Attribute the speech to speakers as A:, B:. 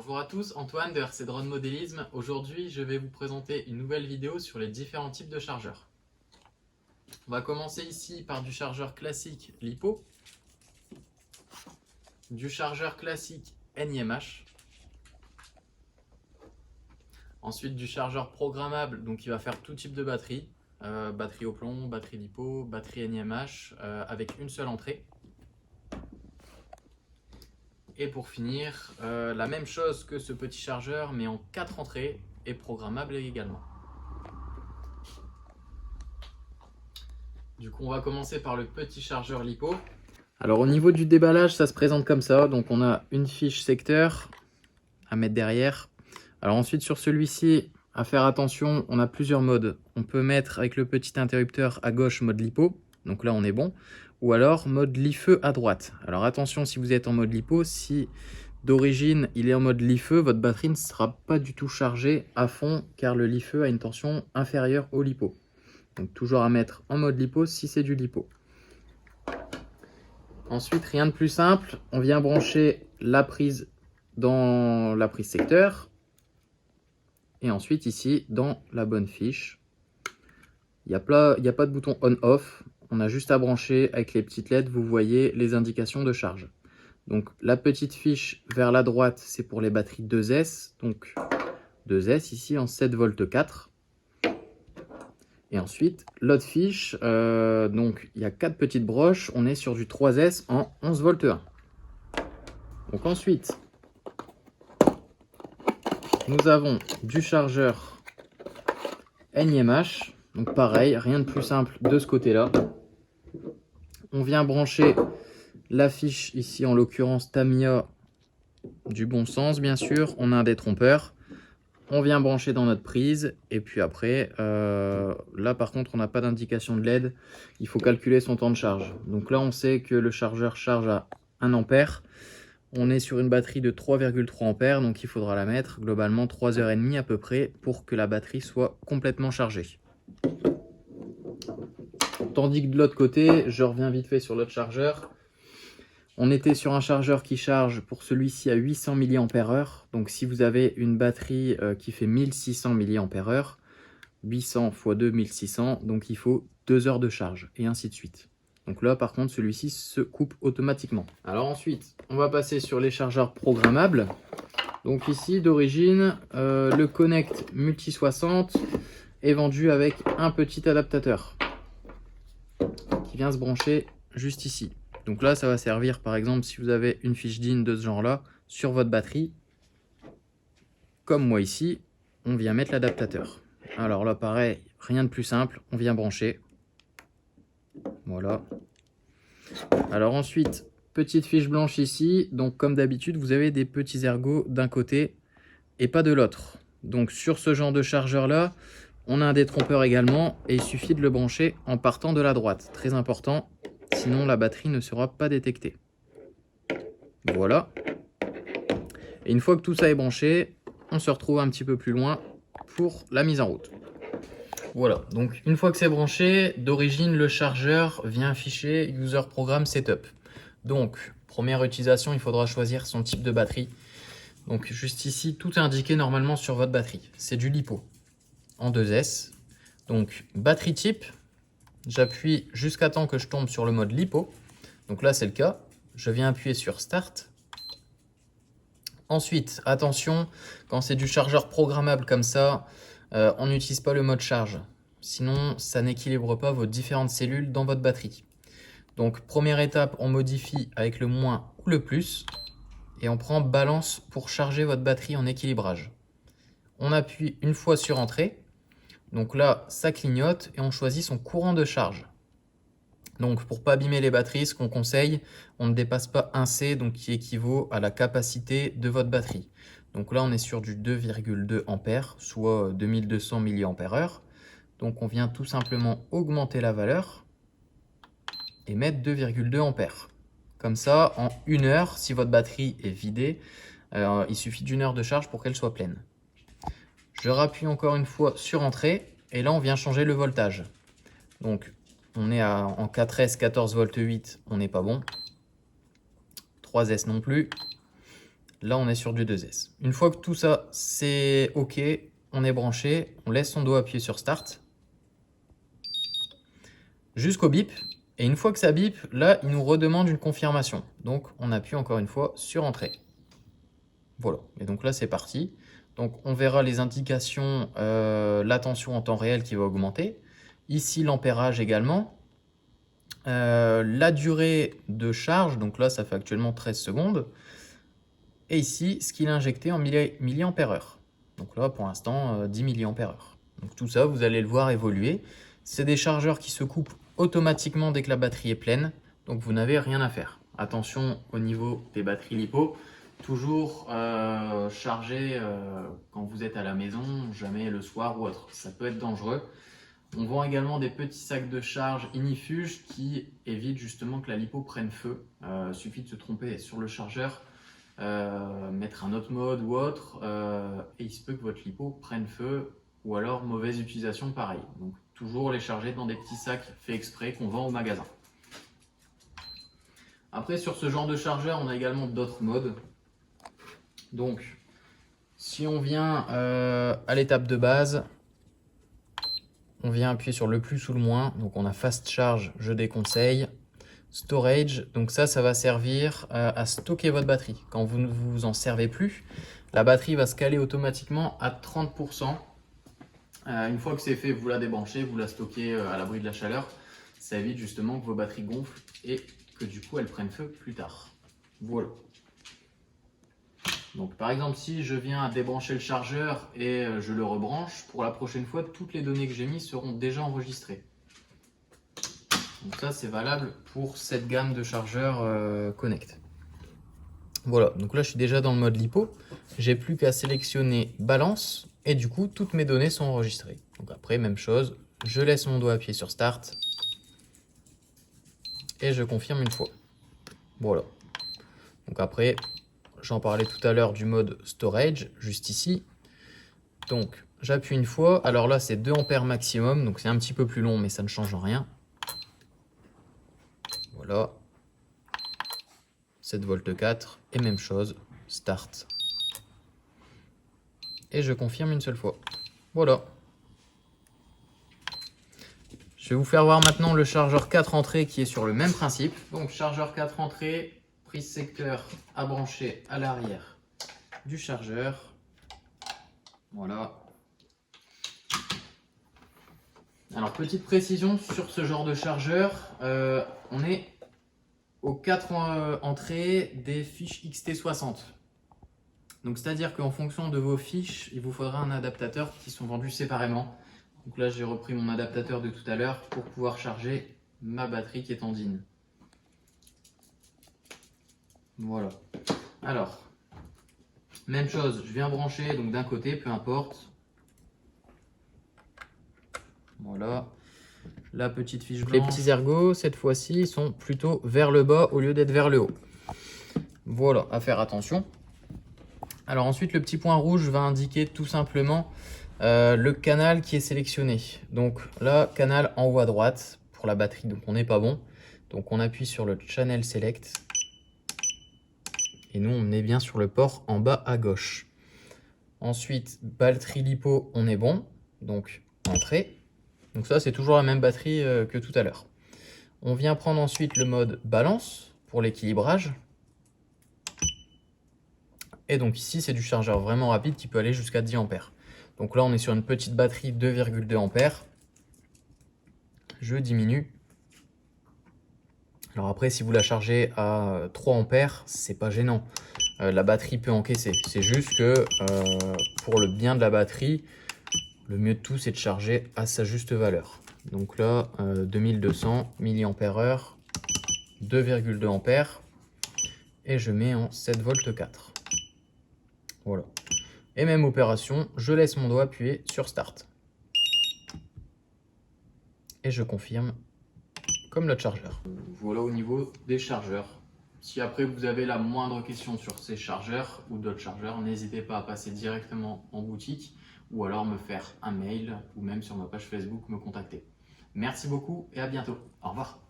A: Bonjour à tous, Antoine de RC Drone Modélisme. Aujourd'hui, je vais vous présenter une nouvelle vidéo sur les différents types de chargeurs. On va commencer ici par du chargeur classique LiPo, du chargeur classique NiMH, ensuite du chargeur programmable, donc qui va faire tout type de batterie, batterie au plomb, batterie LiPo, batterie NiMH, avec une seule entrée. Et pour finir, la même chose que ce petit chargeur, mais en 4 entrées et programmable également. Du coup, on va commencer par le petit chargeur LiPo. Alors au niveau du déballage, ça se présente comme ça. Donc on a une fiche secteur à mettre derrière. Alors ensuite sur celui-ci, à faire attention, on a plusieurs modes. On peut mettre avec le petit interrupteur à gauche mode LiPo. Donc là on est bon. Ou alors mode LiFeu à droite. Alors attention si vous êtes en mode LiPo, si d'origine il est en mode LiFeu, votre batterie ne sera pas du tout chargée à fond car le LiFeu a une tension inférieure au LiPo. Donc toujours à mettre en mode LiPo si c'est du LiPo. Ensuite, rien de plus simple, on vient brancher la prise dans la prise secteur. Et ensuite ici, dans la bonne fiche, il n'y a pas de bouton on-off. On a juste à brancher avec les petites LED, vous voyez les indications de charge. Donc la petite fiche vers la droite, c'est pour les batteries 2S. Donc 2S ici en 7 volts 4. Et ensuite, l'autre fiche, donc il y a 4 petites broches, on est sur du 3S en 11 volts 1. Donc ensuite, nous avons du chargeur NiMH, donc pareil, rien de plus simple de ce côté-là. On vient brancher la fiche ici, en l'occurrence Tamiya du bon sens bien sûr, on a un détrompeur. On vient brancher dans notre prise et puis après, là par contre on n'a pas d'indication de LED, il faut calculer son temps de charge. Donc là on sait que le chargeur charge à 1 ampère, on est sur une batterie de 3,3 ampères, donc il faudra la mettre globalement 3h30 à peu près pour que la batterie soit complètement chargée. Tandis que de l'autre côté, je reviens vite fait sur l'autre chargeur. On était sur un chargeur qui charge pour celui-ci à 800 mAh. Donc si vous avez une batterie qui fait 1600 mAh, 800 x 2, 1600, donc il faut 2 heures de charge et ainsi de suite. Donc là par contre celui-ci se coupe automatiquement. Alors ensuite on va passer sur les chargeurs programmables. Donc ici d'origine le Connect Multi 60 est vendu avec un petit adaptateur qui vient se brancher juste ici. Donc là, ça va servir par exemple si vous avez une fiche DIN de ce genre-là sur votre batterie. Comme moi ici, on vient mettre l'adaptateur. Alors là, pareil, rien de plus simple, on vient brancher. Voilà. Alors ensuite, petite fiche blanche ici. Donc comme d'habitude, vous avez des petits ergots d'un côté et pas de l'autre. Donc sur ce genre de chargeur-là, on a un détrompeur également et il suffit de le brancher en partant de la droite. Très important. Sinon la batterie ne sera pas détectée. Voilà. Et une fois que tout ça est branché, on se retrouve un petit peu plus loin pour la mise en route. Voilà, donc une fois que c'est branché, d'origine le chargeur vient afficher User Program Setup. Donc, première utilisation, il faudra choisir son type de batterie. Donc juste ici, tout est indiqué normalement sur votre batterie. C'est du LiPo en 2S. Donc batterie type, j'appuie jusqu'à temps que je tombe sur le mode LiPo. Donc là, c'est le cas. Je viens appuyer sur Start. Ensuite, attention, quand c'est du chargeur programmable comme ça, on n'utilise pas le mode charge. Sinon, ça n'équilibre pas vos différentes cellules dans votre batterie. Donc, première étape, on modifie avec le moins ou le plus. Et on prend balance pour charger votre batterie en équilibrage. On appuie une fois sur Entrée. Donc là, ça clignote et on choisit son courant de charge. Donc pour ne pas abîmer les batteries, ce qu'on conseille, on ne dépasse pas 1 C, donc qui équivaut à la capacité de votre batterie. Donc là, on est sur du 2,2 ampères, soit 2200 mAh. Donc on vient tout simplement augmenter la valeur et mettre 2,2 ampères. Comme ça, en 1 heure, si votre batterie est vidée, il suffit d'1 heure de charge pour qu'elle soit pleine. Je rappuie encore une fois sur Entrée et là, on vient changer le voltage. Donc, on est en 4S 14 volts 8, on n'est pas bon. 3S non plus. Là, on est sur du 2S. Une fois que tout ça, c'est OK, on est branché, on laisse son doigt appuyé sur Start jusqu'au bip. Et une fois que ça bip, là, il nous redemande une confirmation. Donc, on appuie encore une fois sur Entrée. Voilà. Et donc là, c'est parti. Donc, on verra les indications, la tension en temps réel qui va augmenter. Ici, l'ampérage également. La durée de charge, donc là, ça fait actuellement 13 secondes. Et ici, ce qu'il a injecté en milliampères-heure. Donc là, pour l'instant, 10 milliampères-heure. Donc tout ça, vous allez le voir évoluer. C'est des chargeurs qui se coupent automatiquement dès que la batterie est pleine. Donc vous n'avez rien à faire. Attention au niveau des batteries LiPo. Toujours charger quand vous êtes à la maison, jamais le soir ou autre. Ça peut être dangereux. On vend également des petits sacs de charge inifuges qui évitent justement que la LiPo prenne feu. Suffit de se tromper sur le chargeur. Mettre un autre mode ou autre, et il se peut que votre LiPo prenne feu, ou alors mauvaise utilisation pareil. Donc toujours les charger dans des petits sacs faits exprès qu'on vend au magasin. Après, sur ce genre de chargeur, on a également d'autres modes. Donc si on vient à l'étape de base, on vient appuyer sur le plus ou le moins. Donc on a Fast Charge, je déconseille. Storage, donc ça va servir à stocker votre batterie. Quand vous ne vous en servez plus, la batterie va se caler automatiquement à 30%. Une fois que c'est fait, vous la débranchez, vous la stockez à l'abri de la chaleur. Ça évite justement que vos batteries gonflent et que du coup elles prennent feu plus tard. Voilà. Donc par exemple, si je viens à débrancher le chargeur et je le rebranche, pour la prochaine fois, toutes les données que j'ai mises seront déjà enregistrées. Donc ça, c'est valable pour cette gamme de chargeurs Connect. Voilà, donc là, je suis déjà dans le mode LiPo. J'ai plus qu'à sélectionner Balance et du coup, toutes mes données sont enregistrées. Donc après, même chose, je laisse mon doigt appuyé sur Start et je confirme une fois. Voilà. Donc après, j'en parlais tout à l'heure du mode Storage, juste ici. Donc, j'appuie une fois. Alors là, c'est 2 ampères maximum, donc c'est un petit peu plus long, mais ça ne change rien. Voilà, 7 volts 4 et même chose, Start. Et je confirme une seule fois. Voilà. Je vais vous faire voir maintenant le chargeur 4 entrées qui est sur le même principe. Donc chargeur 4 entrées, prise secteur à brancher à l'arrière du chargeur. Voilà. Alors petite précision sur ce genre de chargeur, on est aux 4 entrées des fiches XT60. Donc c'est-à-dire qu'en fonction de vos fiches, il vous faudra un adaptateur qui sont vendus séparément. Donc là j'ai repris mon adaptateur de tout à l'heure pour pouvoir charger ma batterie qui est en DIN. Voilà. Alors, même chose, je viens brancher donc d'un côté, peu importe. Voilà. La petite fiche blanche. Les petits ergots, cette fois-ci, sont plutôt vers le bas au lieu d'être vers le haut. Voilà, à faire attention. Alors ensuite, le petit point rouge va indiquer tout simplement le canal qui est sélectionné. Donc là, canal en haut à droite pour la batterie, donc on n'est pas bon. Donc on appuie sur le Channel Select. Et nous, on est bien sur le port en bas à gauche. Ensuite, batterie LiPo, on est bon. Donc entrée. Donc ça, c'est toujours la même batterie que tout à l'heure. On vient prendre ensuite le mode balance pour l'équilibrage. Et donc ici, c'est du chargeur vraiment rapide qui peut aller jusqu'à 10 ampères. Donc là, on est sur une petite batterie 2,2 ampères. Je diminue. Alors après, si vous la chargez à 3 ampères, c'est pas gênant. La batterie peut encaisser. C'est juste que pour le bien de la batterie, le mieux de tout, c'est de charger à sa juste valeur. Donc là, 2200 mAh, 2,2 ampères. Et je mets en 7 volts 4. Voilà. Et même opération, je laisse mon doigt appuyer sur Start. Et je confirme comme notre chargeur. Voilà au niveau des chargeurs. Si après vous avez la moindre question sur ces chargeurs ou d'autres chargeurs, n'hésitez pas à passer directement en boutique ou alors me faire un mail ou même sur ma page Facebook me contacter. Merci beaucoup et à bientôt. Au revoir.